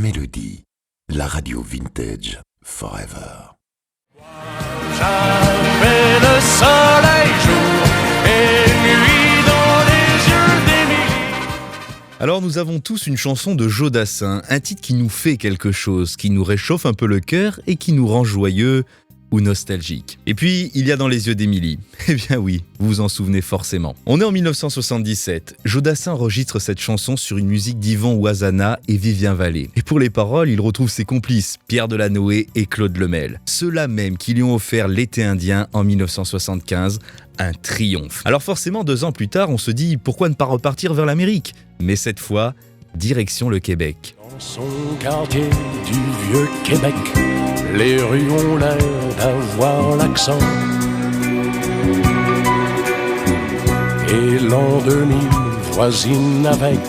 Mélodie, la radio vintage forever. Jamais le soleil jour et nuit dans les yeux d'Émilie. Alors nous avons tous une chanson de Joe Dassin, un titre qui nous fait quelque chose, qui nous réchauffe un peu le cœur et qui nous rend joyeux ou nostalgique. Et puis, il y a Dans les yeux d'Émilie. Eh bien oui, vous vous en souvenez forcément. On est en 1977. Joe Dassin enregistre cette chanson sur une musique d'Yvan Ouazana et Vivien Vallée. Et pour les paroles, il retrouve ses complices, Pierre Delanoë et Claude Lemel. Ceux-là même qui lui ont offert L'été indien en 1975. Un triomphe. Alors forcément, 2 ans plus tard, on se dit pourquoi ne pas repartir vers l'Amérique ? Mais cette fois, direction le Québec. Dans son quartier du vieux Québec, les rues ont l'air d'avoir l'accent. Et l'an 2000 voisine avec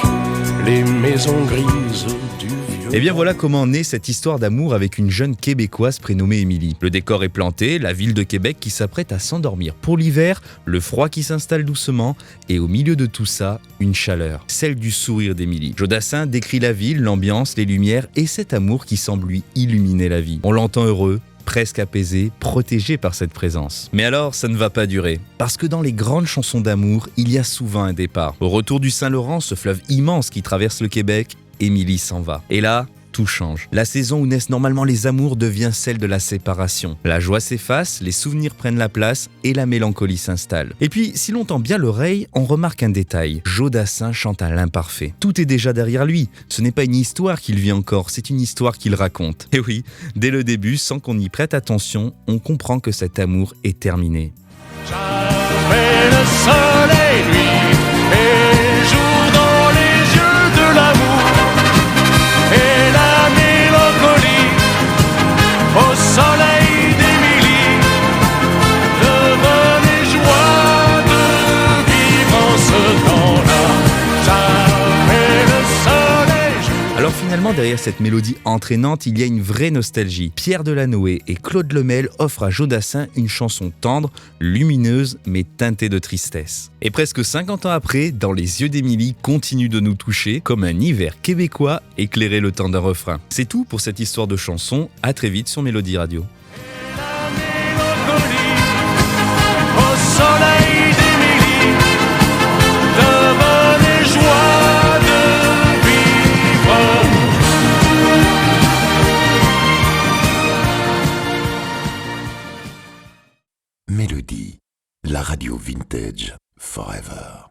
les maisons grises du vieux. Et bien voilà comment naît cette histoire d'amour avec une jeune Québécoise prénommée Émilie. Le décor est planté, la ville de Québec qui s'apprête à s'endormir pour l'hiver, le froid qui s'installe doucement et au milieu de tout ça, une chaleur, celle du sourire d'Émilie. Joe Dassin décrit la ville, l'ambiance, les lumières et cet amour qui semble lui illuminer la vie. On l'entend heureux, presque apaisé, protégé par cette présence. Mais alors, ça ne va pas durer. Parce que dans les grandes chansons d'amour, il y a souvent un départ. Au retour du Saint-Laurent, ce fleuve immense qui traverse le Québec, Émilie s'en va. Et là, tout change. La saison où naissent normalement les amours devient celle de la séparation. La joie s'efface, les souvenirs prennent la place et la mélancolie s'installe. Et puis, si l'on tend bien l'oreille, on remarque un détail. Joe Dassin chante à l'imparfait. Tout est déjà derrière lui. Ce n'est pas une histoire qu'il vit encore, c'est une histoire qu'il raconte. Et oui, dès le début, sans qu'on y prête attention, on comprend que cet amour est terminé. Jamais le soleil nuit et jour dans les yeux de l'amour. Et la mélancolie au soleil d'Émilie devenait joie de vivre en ce temps-là. Jamais le soleil. Alors finalement, derrière cette mélodie entraînante, il y a une vraie nostalgie. Pierre Delanoë et Claude Lemel offrent à Joe Dassin une chanson tendre, lumineuse, mais teintée de tristesse. Et presque 50 ans après, Dans les yeux d'Émilie continue de nous toucher comme un hiver québécois éclairé le temps d'un refrain. C'est tout pour cette histoire de chanson. À très vite sur Mélodie Radio. La mélancolie au soleil d'Émilie devenait joie de vivre. Mélodie, la radio vintage forever.